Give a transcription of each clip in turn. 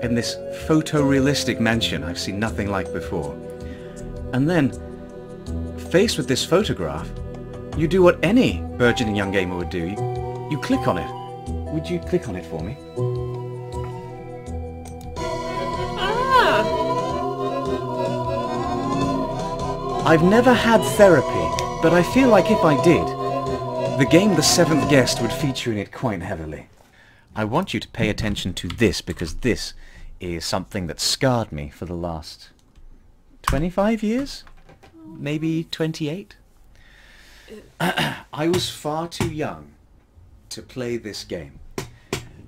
in this photorealistic mansion I've seen nothing like before. And then, faced with this photograph, you do what any burgeoning young gamer would do. You click on it. Would you click on it for me? Ah! I've never had therapy, but I feel like if I did, the game The Seventh Guest would feature in it quite heavily. I want you to pay attention to this, because this is something that scarred me for the last 25 years? Maybe 28? I was far too young to play this game.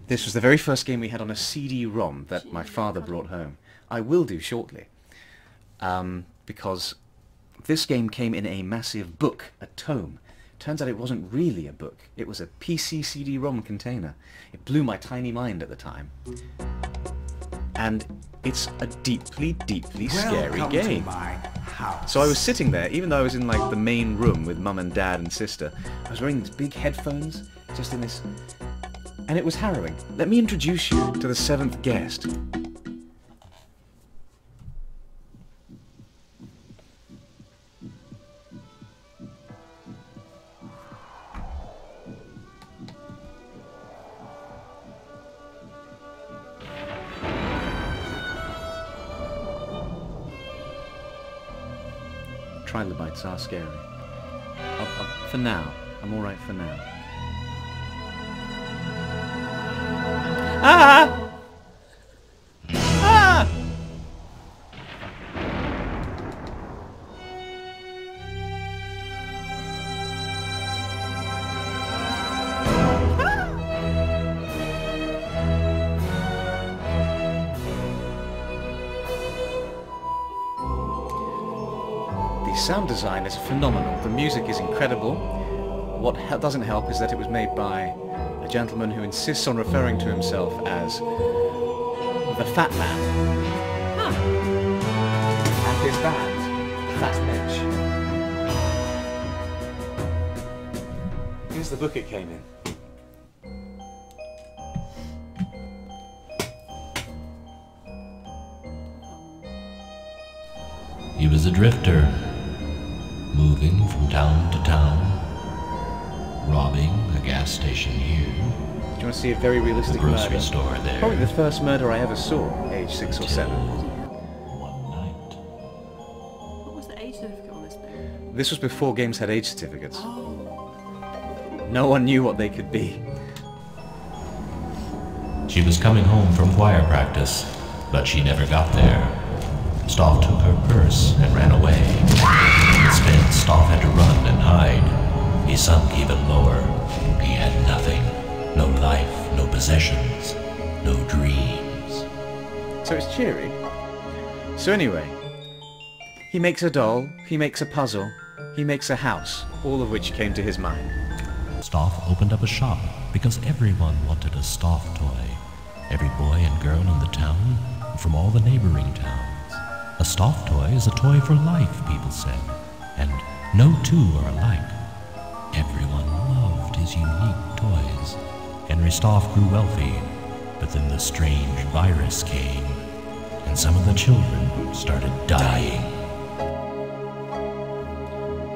This was the very first game we had on a CD-ROM that my father brought home. I will do shortly. Because this game came in a massive book, a tome. Turns out it wasn't really a book. It was a PC CD-ROM container. It blew my tiny mind at the time. And it's a deeply, deeply scary game. So I was sitting there, even though I was in like the main room with mum and dad and sister, I was wearing these big headphones, just in this... And it was harrowing. Let me introduce you to The Seventh Guest. Trilobites are scary. For now. I'm alright for now. Ah! Ah! The sound design is phenomenal. The music is incredible. What doesn't help is that it was made by a gentleman who insists on referring to himself as the Fat Man. Huh. And his band, Fat Edge. Here's the book it came in. He was a drifter, moving from town to town, robbing a gas station here, Do you want to see a very a realistic grocery murder? store there. Probably the first murder I ever saw, age 6 or 7. One night. What was the age certificate on this thing? This was before games had age certificates. No one knew what they could be. She was coming home from choir practice, but she never got there. STAUF took her purse and ran away. Instead, STAUF had to run and hide. He sunk even lower. He had nothing. No life, no possessions, no dreams. So it's cheery. So anyway, he makes a doll, he makes a puzzle, he makes a house, all of which came to his mind. STAUF opened up a shop because everyone wanted a STAUF toy. Every boy and girl in the town, and from all the neighboring towns. A STAUF toy is a toy for life, people said, and no two are alike. Everyone loved his unique toys. Henry STAUF grew wealthy, but then the strange virus came, and some of the children started dying.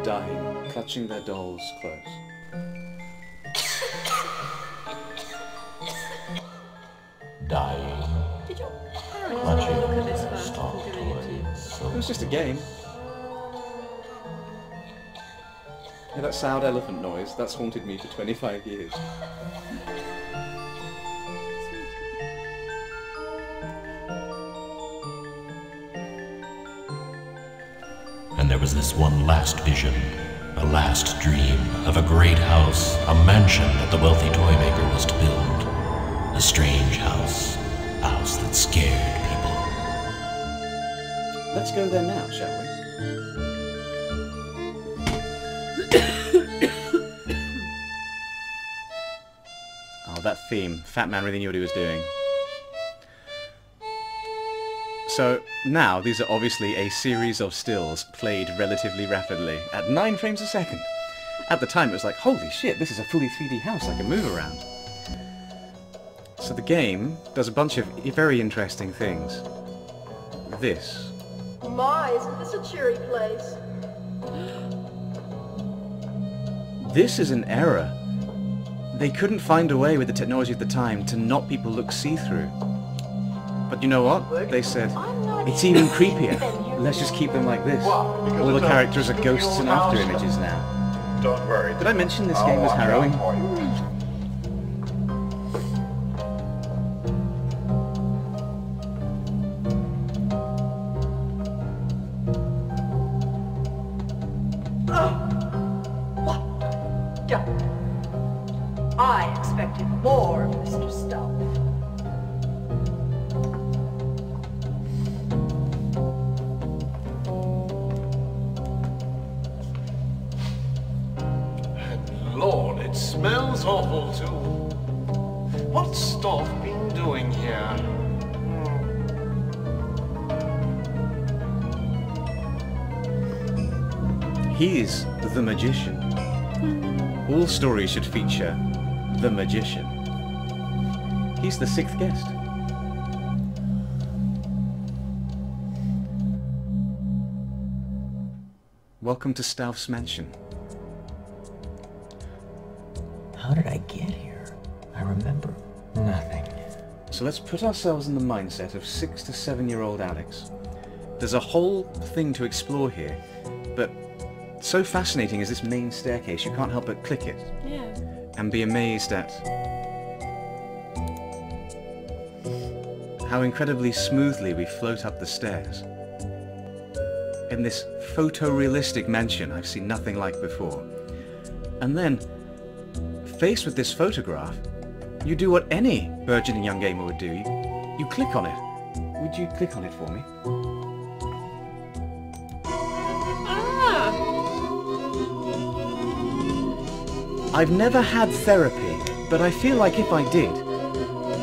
Dying, clutching their dolls close. Dying. Did your parents Watching look at this first STAUF before giving it to you? toys. It was just a game. Yeah, that sound elephant noise, that's haunted me for 25 years. And there was this one last vision, a last dream of a great house, a mansion that the wealthy toy maker was to build. A strange house, a house that scared people. Let's go there now, shall we? Oh, that theme. Fat Man really knew what he was doing. So, now these are obviously a series of stills played relatively rapidly at 9 frames a second. At the time it was like, holy shit, this is a fully 3D house, I can move around. So the game does a bunch of very interesting things. This. My, isn't this a cheery place? This is an error. They couldn't find a way with the technology of the time to not people look see-through. But you know what? They said, it's even creepier. Let's just keep them like this. All the characters are ghosts and after images now. Don't worry. Did I mention this game was harrowing? I expected more, Mr. STAUF. Lord, it smells awful too. What's STAUF been doing here? He's the magician. All stories should feature the magician. He's the 6th guest. Welcome to STAUF's mansion. How did I get here? I remember nothing. So let's put ourselves in the mindset of 6 to 7-year-old Alex. There's a whole thing to explore here, but so fascinating is this main staircase, you can't help but click it. Yeah. And be amazed at how incredibly smoothly we float up the stairs. In this photorealistic mansion I've seen nothing like before. And then, faced with this photograph, you do what any burgeoning young gamer would do. You click on it. Would you click on it for me? Ah! I've never had therapy, but I feel like if I did,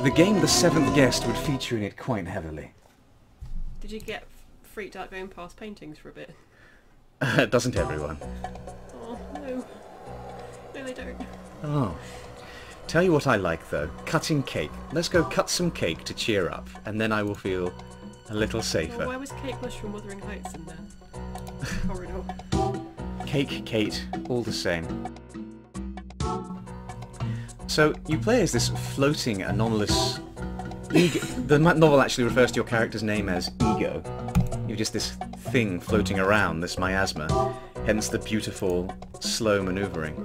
the game The 7th Guest would feature in it quite heavily. Did you get freaked out going past paintings for a bit? Doesn't everyone? Oh, no. No, they don't. Oh. Tell you what I like though, cutting cake. Let's go cut some cake to cheer up, and then I will feel a little safer. Well, why was Kate Bush from Wuthering Heights in there? Corridor. Cake, Kate, all the same. So, you play as this floating, anomalous ego. The novel actually refers to your character's name as Ego. You're just this thing floating around, this miasma, hence the beautiful, slow manoeuvring.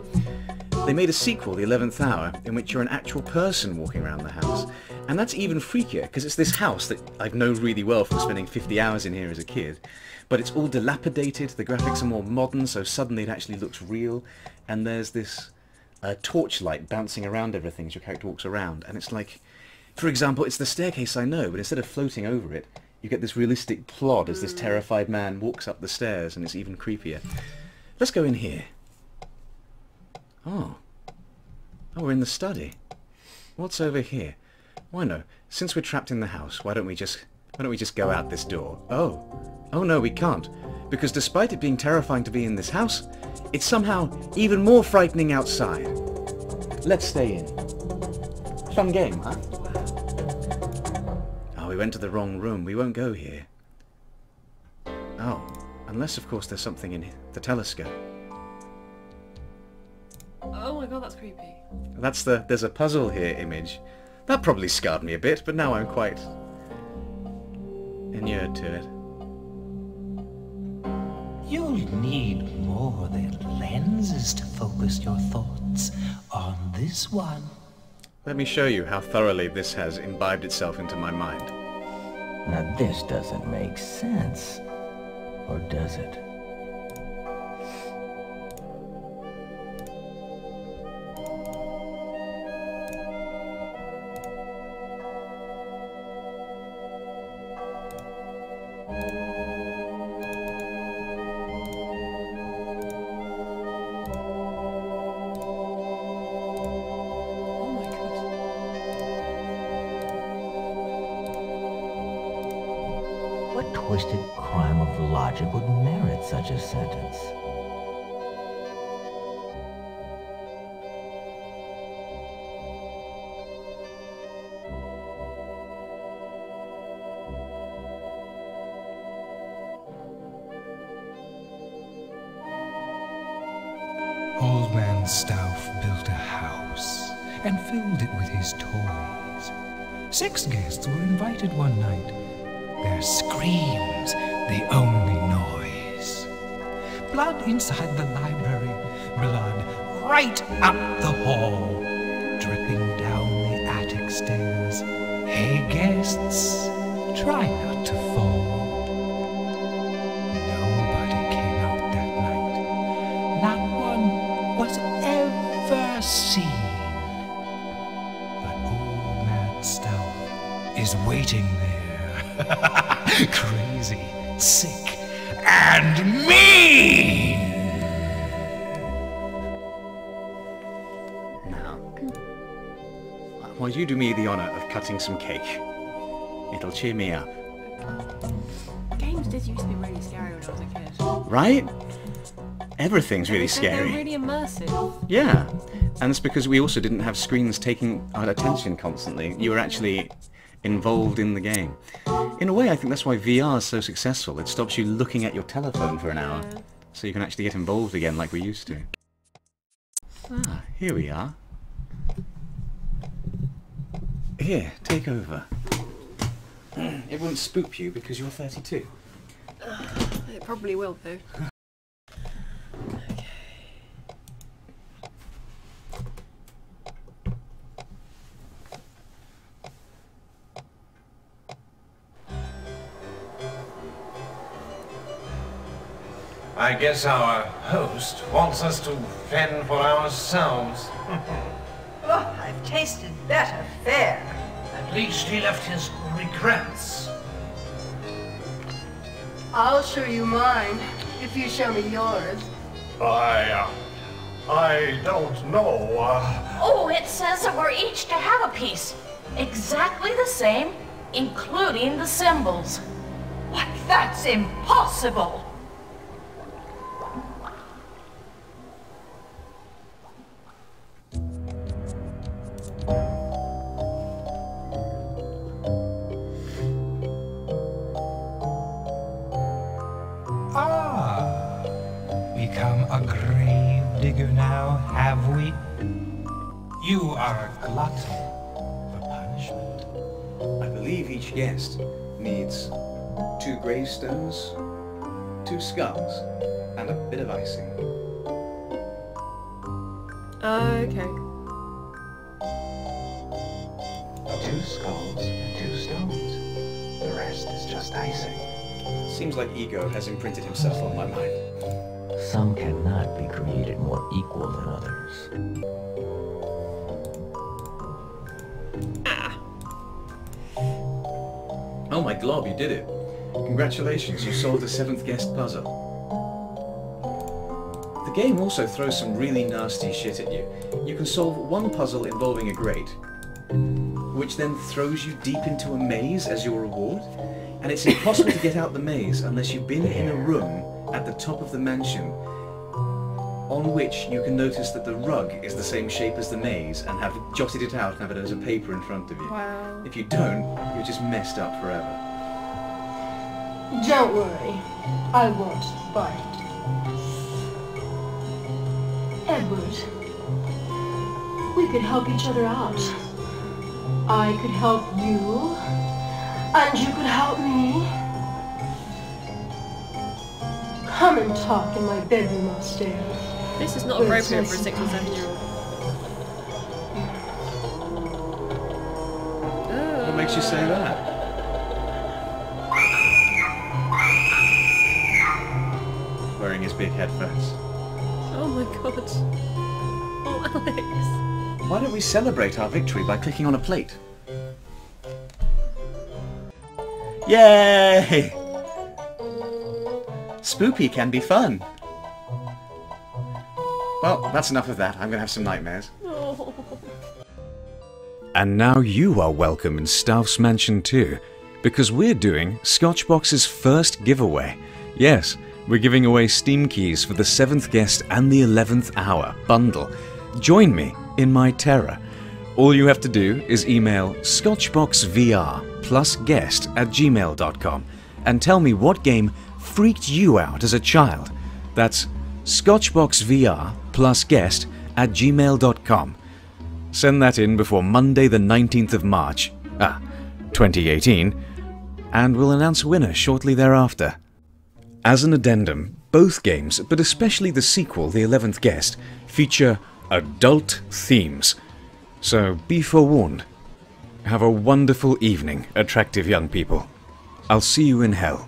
They made a sequel, The 11th Hour, in which you're an actual person walking around the house. And that's even freakier, because it's this house that I've known really well from spending 50 hours in here as a kid. But it's all dilapidated, the graphics are more modern, so suddenly it actually looks real. And there's this torchlight bouncing around everything as your character walks around. And it's like, for example, it's the staircase I know, but instead of floating over it, you get this realistic plod as this terrified man walks up the stairs, and it's even creepier. Let's go in here. Oh. Oh, we're in the study. What's over here? Why no, since we're trapped in the house, why don't we just go out this door? Oh. Oh no, we can't. Because despite it being terrifying to be in this house, it's somehow even more frightening outside. Let's stay in. Fun game, huh? Oh, we went to the wrong room. We won't go here. Oh, unless of course there's something in the telescope. Oh my god, that's creepy. That's there's a puzzle here image. That probably scarred me a bit, but now I'm quite inured to it. You'll need more than lenses to focus your thoughts on this one. Let me show you how thoroughly this has imbibed itself into my mind. Now this doesn't make sense. Or does it? Oh my god. What twisted crime of logic would merit such a sentence? son Stauf built a house and filled it with his toys. 6 guests were invited one night. Their screams the only noise. Blood inside the library, blood right up the hall, dripping down the attic stairs. Hey guests, try not to fall. Nobody came out that night. Not one was ever seen. But old Mad Stauf is waiting there. Crazy, sick, and mean! Now, while you do me the honour of cutting some cake, it'll cheer me up. Games did used to be really scary when I was a kid. Right? Everything's really They're scary. really immersive. Yeah, and it's because we also didn't have screens taking our attention constantly. You were actually involved in the game. In a way, I think that's why VR is so successful. It stops you looking at your telephone for an hour, so you can actually get involved again like we used to. Ah, here we are. Here, take over. It won't spook you because you're 32. It probably will, though. I guess our host wants us to fend for ourselves. Oh, I've tasted better fare. At least he left his regrets. I'll show you mine, if you show me yours. I don't know. Oh, it says that we're each to have a piece. Exactly the same, including the symbols. What? That's impossible! Become a grave digger now, have we? You are a glutton for punishment. I believe each guest needs 2 gravestones, 2 skulls, and a bit of icing. Okay. 2 skulls and 2 stones. The rest is just icing. Seems like Ego has imprinted himself on my mind. Some cannot be created more equal than others. Oh my glob, you did it. Congratulations, you solved the 7th guest puzzle. The game also throws some really nasty shit at you. You can solve one puzzle involving a grate, which then throws you deep into a maze as your reward, and it's impossible to get out the maze unless you've been in a room at the top of the mansion on which you can notice that the rug is the same shape as the maze and have jotted it out and have it as a paper in front of you. Wow. If you don't, you're just messed up forever. Don't worry, I won't bite. Edward, we could help each other out. I could help you, and you could help me. Come and talk in my bedroom upstairs. This is not appropriate for a 6 or 7-year-old. What makes you say that? Wearing his big headphones. Oh my god. Oh, Alex. Why don't we celebrate our victory by clicking on a plate? Yay! Spoopy can be fun. Well, that's enough of that. I'm going to have some nightmares. Oh. And now you are welcome in Stauf's Mansion too, because we're doing Scotchbox's first giveaway. Yes, we're giving away Steam keys for the 7th guest and the 11th hour bundle. Join me in my terror. All you have to do is email scotchboxvr+guest@gmail.com and tell me what game freaked you out as a child. That's scotchboxvr+guest @gmail.com. Send that in before Monday the 19th of March, 2018, and we'll announce a winner shortly thereafter. As an addendum, both games, but especially the sequel, The 11th Guest, feature adult themes. So be forewarned. Have a wonderful evening, attractive young people. I'll see you in hell.